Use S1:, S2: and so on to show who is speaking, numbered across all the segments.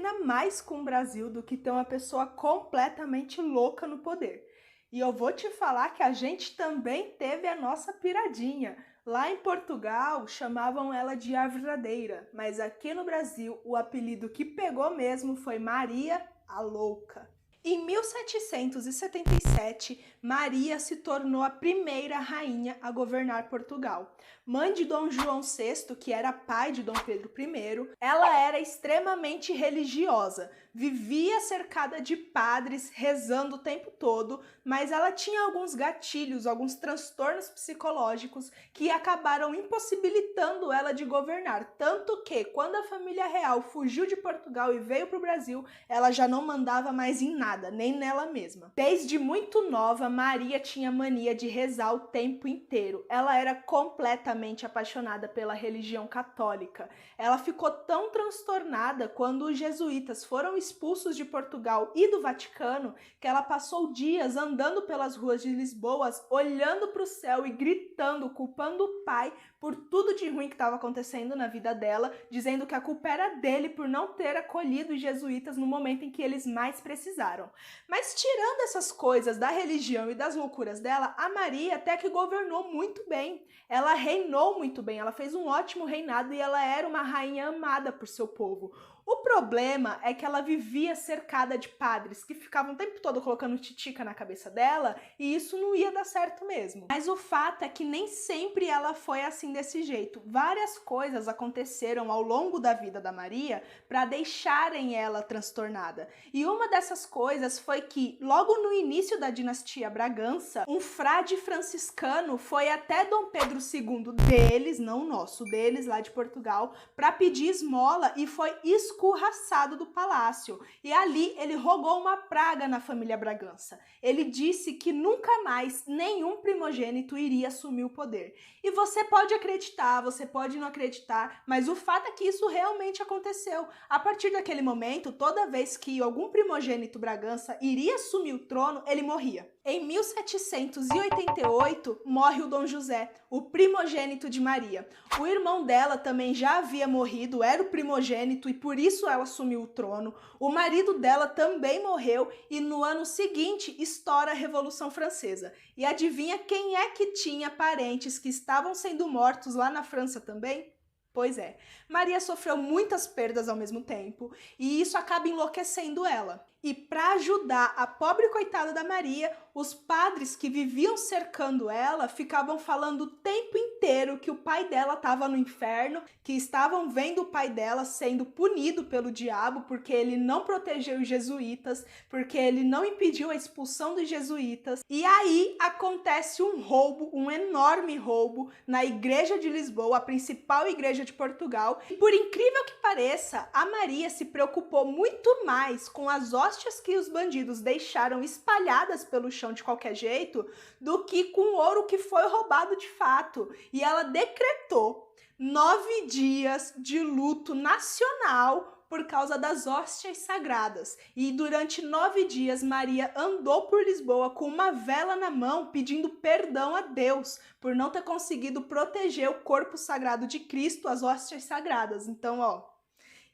S1: combina mais com o Brasil do que ter uma pessoa completamente louca no poder. E eu vou te falar que a gente também teve a nossa piradinha. Lá em Portugal chamavam ela de a verdadeira, mas aqui no Brasil o apelido que pegou mesmo foi Maria a Louca. Em 1777, Maria se tornou a primeira rainha a governar Portugal. Mãe de Dom João VI, que era pai de Dom Pedro I, ela era extremamente religiosa, vivia cercada de padres, rezando o tempo todo, mas ela tinha alguns gatilhos, alguns transtornos psicológicos que acabaram impossibilitando ela de governar. Tanto que, quando a família real fugiu de Portugal e veio para o Brasil, ela já não mandava mais em nada, nem nela mesma. Desde muito nova, Maria tinha mania de rezar o tempo inteiro. Ela era completamente apaixonada pela religião católica. Ela ficou tão transtornada quando os jesuítas foram expulsos de Portugal e do Vaticano que ela passou dias andando pelas ruas de Lisboa, olhando para o céu e gritando, culpando o pai por tudo de ruim que estava acontecendo na vida dela, dizendo que a culpa era dele por não ter acolhido os jesuítas no momento em que eles mais precisaram. Mas tirando essas coisas da religião e das loucuras dela, a Maria até que governou muito bem. Ela reinou muito bem, ela fez um ótimo reinado e ela era uma rainha amada por seu povo. O problema é que ela vivia cercada de padres que ficavam o tempo todo colocando titica na cabeça dela e isso não ia dar certo mesmo. Mas o fato é que nem sempre ela foi assim desse jeito. Várias coisas aconteceram ao longo da vida da Maria para deixarem ela transtornada. E uma dessas coisas foi que, logo no início da dinastia Bragança, um frade franciscano foi até Dom Pedro II deles, não nosso, deles lá de Portugal, para pedir esmola e foi escorraçado do palácio. E ali ele rogou uma praga na família Bragança. Ele disse que nunca mais nenhum primogênito iria assumir o poder. E você pode acreditar, você pode não acreditar, mas o fato é que isso realmente aconteceu. A partir daquele momento, toda vez que algum primogênito Bragança iria assumir o trono, ele morria. Em 1788, morre o Dom José, o primogênito de Maria. O irmão dela também já havia morrido, era o primogênito e por isso ela assumiu o trono. O marido dela também morreu e no ano seguinte estoura a Revolução Francesa. E adivinha quem é que tinha parentes que estavam sendo mortos lá na França também? Pois é, Maria sofreu muitas perdas ao mesmo tempo e isso acaba enlouquecendo ela. E para ajudar a pobre coitada da Maria, os padres que viviam cercando ela ficavam falando o tempo inteiro que o pai dela estava no inferno, que estavam vendo o pai dela sendo punido pelo diabo porque ele não protegeu os jesuítas, porque ele não impediu a expulsão dos jesuítas. E aí acontece um roubo, um enorme roubo na igreja de Lisboa, a principal igreja de Portugal. E por incrível que pareça, a Maria se preocupou muito mais com as hóstias que os bandidos deixaram espalhadas pelo chão de qualquer jeito do que com o ouro que foi roubado de fato. E ela decretou 9 dias de luto nacional por causa das hóstias sagradas. E durante 9 dias, Maria andou por Lisboa com uma vela na mão, pedindo perdão a Deus por não ter conseguido proteger o corpo sagrado de Cristo, as hóstias sagradas. Então,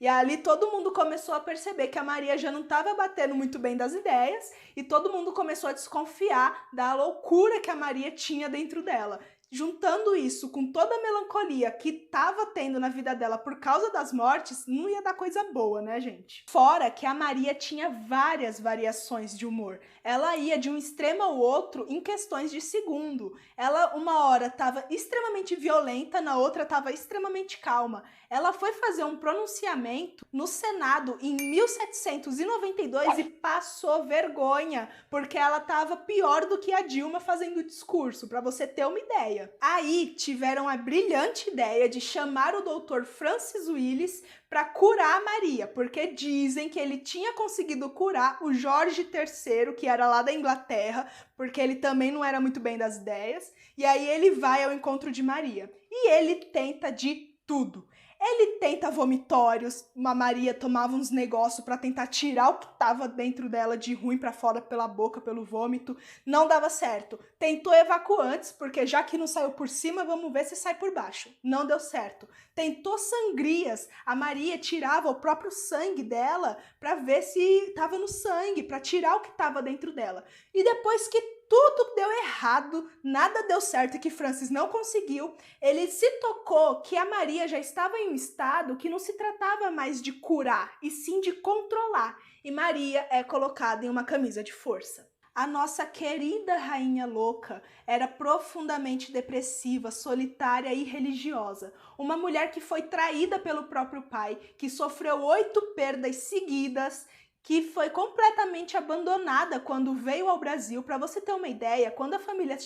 S1: e ali todo mundo começou a perceber que a Maria já não estava batendo muito bem das ideias e todo mundo começou a desconfiar da loucura que a Maria tinha dentro dela. Juntando isso com toda a melancolia que estava tendo na vida dela por causa das mortes, não ia dar coisa boa, né, gente? Fora que a Maria tinha várias variações de humor. Ela ia de um extremo ao outro em questões de segundo. Ela, uma hora, estava extremamente violenta, na outra estava extremamente calma. Ela foi fazer um pronunciamento no Senado em 1792 e passou vergonha, porque ela estava pior do que a Dilma fazendo o discurso, para você ter uma ideia. Aí tiveram a brilhante ideia de chamar o doutor Francis Willis para curar a Maria, porque dizem que ele tinha conseguido curar o Jorge III, que era lá da Inglaterra, porque ele também não era muito bem das ideias, e aí ele vai ao encontro de Maria. E ele tenta de tudo. Ele tenta vomitórios, a Maria tomava uns negócios para tentar tirar o que estava dentro dela de ruim para fora pela boca, pelo vômito, não dava certo. Tentou evacuantes, porque já que não saiu por cima, vamos ver se sai por baixo. Não deu certo. Tentou sangrias, a Maria tirava o próprio sangue dela para ver se estava no sangue, para tirar o que estava dentro dela. E depois que tudo deu errado, nada deu certo e que Francis não conseguiu, ele se tocou que a Maria já estava em um estado que não se tratava mais de curar, e sim de controlar. E Maria é colocada em uma camisa de força. A nossa querida rainha louca era profundamente depressiva, solitária e religiosa. Uma mulher que foi traída pelo próprio pai, que sofreu 8 perdas seguidas, que foi completamente abandonada quando veio ao Brasil. Para você ter uma ideia, quando a família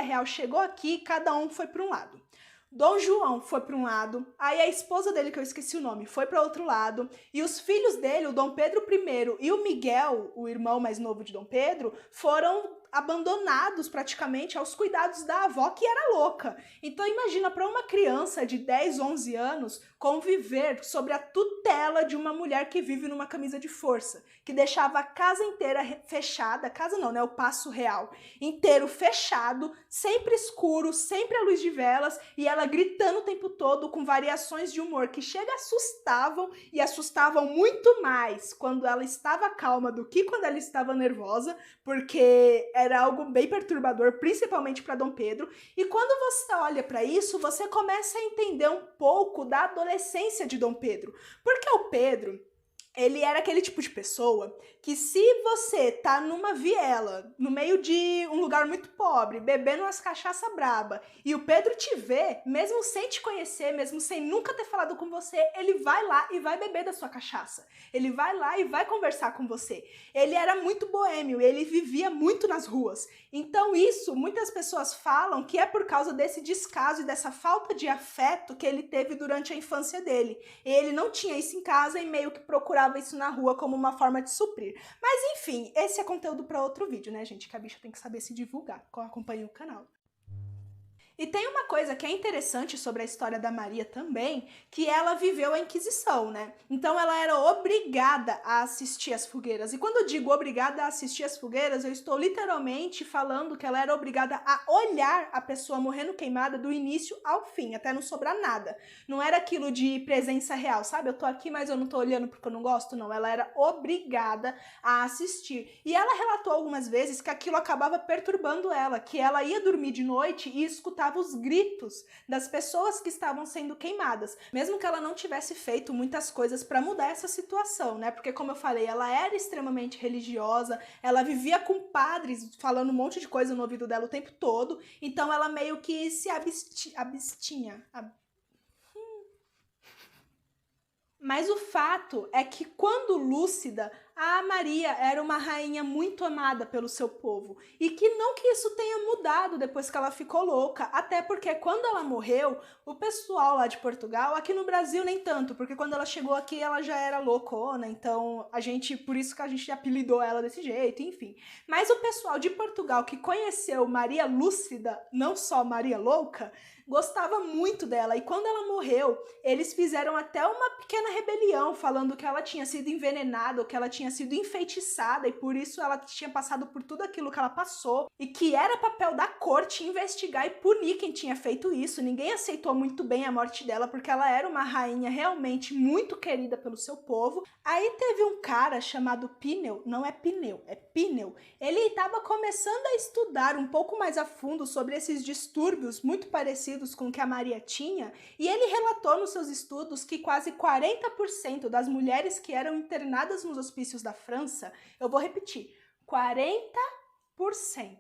S1: real chegou aqui, cada um foi para um lado. Dom João foi para um lado, aí a esposa dele, que eu esqueci o nome, foi para outro lado, e os filhos dele, o Dom Pedro I e o Miguel, o irmão mais novo de Dom Pedro, foram abandonados praticamente aos cuidados da avó, que era louca. Então imagina, para uma criança de 10, 11 anos, conviver sob a tutela de uma mulher que vive numa camisa de força, que deixava a casa inteira fechada, casa não, né, o Paço Real inteiro fechado, sempre escuro, sempre à luz de velas, e ela gritando o tempo todo com variações de humor que assustavam, e assustavam muito mais quando ela estava calma do que quando ela estava nervosa, porque era algo bem perturbador, principalmente para Dom Pedro. E quando você olha para isso, você começa a entender um pouco da adolescência de Dom Pedro. Porque o Pedro, ele era aquele tipo de pessoa que, se você tá numa viela, no meio de um lugar muito pobre, bebendo umas cachaça braba, e o Pedro te vê, mesmo sem te conhecer, mesmo sem nunca ter falado com você, ele vai lá e vai beber da sua cachaça. Ele vai lá e vai conversar com você. Ele era muito boêmio, ele vivia muito nas ruas. Então isso, muitas pessoas falam que é por causa desse descaso e dessa falta de afeto que ele teve durante a infância dele. Ele não tinha isso em casa e meio que procurava isso na rua como uma forma de suprir. Mas enfim, esse é conteúdo para outro vídeo, né, gente? Que a bicha tem que saber se divulgar. Acompanhe o canal. E tem uma coisa que é interessante sobre a história da Maria também, que ela viveu a Inquisição, né? Então ela era obrigada a assistir às fogueiras. E quando eu digo obrigada a assistir às fogueiras, eu estou literalmente falando que ela era obrigada a olhar a pessoa morrendo queimada do início ao fim, até não sobrar nada. Não era aquilo de presença real, sabe? Eu tô aqui, mas eu não tô olhando porque eu não gosto, não. Ela era obrigada a assistir. E ela relatou algumas vezes que aquilo acabava perturbando ela, que ela ia dormir de noite e escutava os gritos das pessoas que estavam sendo queimadas, mesmo que ela não tivesse feito muitas coisas para mudar essa situação, né? Porque, como eu falei, ela era extremamente religiosa, ela vivia com padres falando um monte de coisa no ouvido dela o tempo todo, então ela meio que se abstinha. Mas o fato é que, quando lúcida, a Maria era uma rainha muito amada pelo seu povo, e que não que isso tenha mudado depois que ela ficou louca, até porque quando ela morreu, o pessoal lá de Portugal, aqui no Brasil nem tanto, porque quando ela chegou aqui ela já era loucona, então por isso que a gente apelidou ela desse jeito, enfim. Mas o pessoal de Portugal que conheceu Maria Lúcida, não só Maria Louca, gostava muito dela, e quando ela morreu, eles fizeram até uma pequena rebelião, falando que ela tinha sido envenenada, ou que ela tinha sido enfeitiçada, e por isso ela tinha passado por tudo aquilo que ela passou, e que era papel da corte investigar e punir quem tinha feito isso. Ninguém aceitou muito bem a morte dela, porque ela era uma rainha realmente muito querida pelo seu povo. Aí teve um cara chamado Píneu, não é Pneu, é Píneu. Ele estava começando a estudar um pouco mais a fundo sobre esses distúrbios muito parecidos com o que a Maria tinha, e ele relatou nos seus estudos que quase 40% das mulheres que eram internadas nos hospícios da França, eu vou repetir, 40%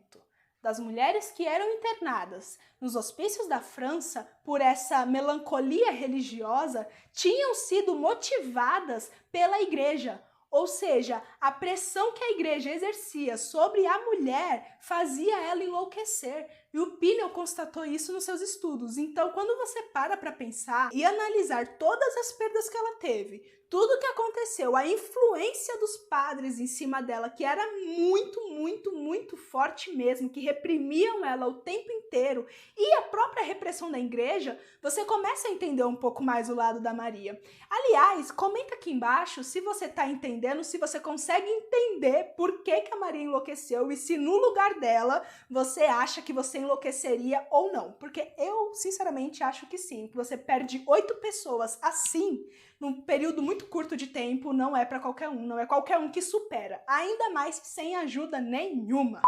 S1: das mulheres que eram internadas nos hospícios da França por essa melancolia religiosa tinham sido motivadas pela igreja. Ou seja, a pressão que a igreja exercia sobre a mulher fazia ela enlouquecer. E o Pinel constatou isso nos seus estudos. Então, quando você para pensar e analisar todas as perdas que ela teve, tudo que aconteceu, a influência dos padres em cima dela, que era muito forte mesmo, que reprimiam ela o tempo inteiro, e a própria repressão da igreja, você começa a entender um pouco mais o lado da Maria. Aliás, comenta aqui embaixo se você tá entendendo, se você consegue entender por que a Maria enlouqueceu e se no lugar dela você acha que você enlouqueceria ou não. Porque eu, sinceramente, acho que sim. Que você perde 8 pessoas assim, num período muito curto de tempo, não é pra qualquer um. Não é qualquer um que supera. Ainda mais sem ajuda nenhuma.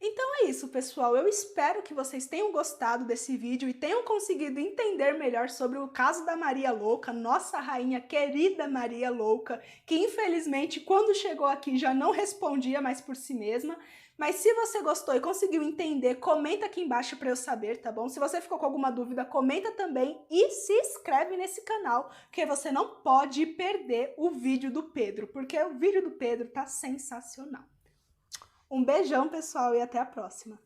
S1: Então é isso, pessoal. Eu espero que vocês tenham gostado desse vídeo e tenham conseguido entender melhor sobre o caso da Maria Louca, nossa rainha querida Maria Louca, que infelizmente quando chegou aqui já não respondia mais por si mesma. Mas se você gostou e conseguiu entender, comenta aqui embaixo para eu saber, tá bom? Se você ficou com alguma dúvida, comenta também e se inscreve nesse canal, porque você não pode perder o vídeo do Pedro, porque o vídeo do Pedro tá sensacional. Um beijão, pessoal, e até a próxima!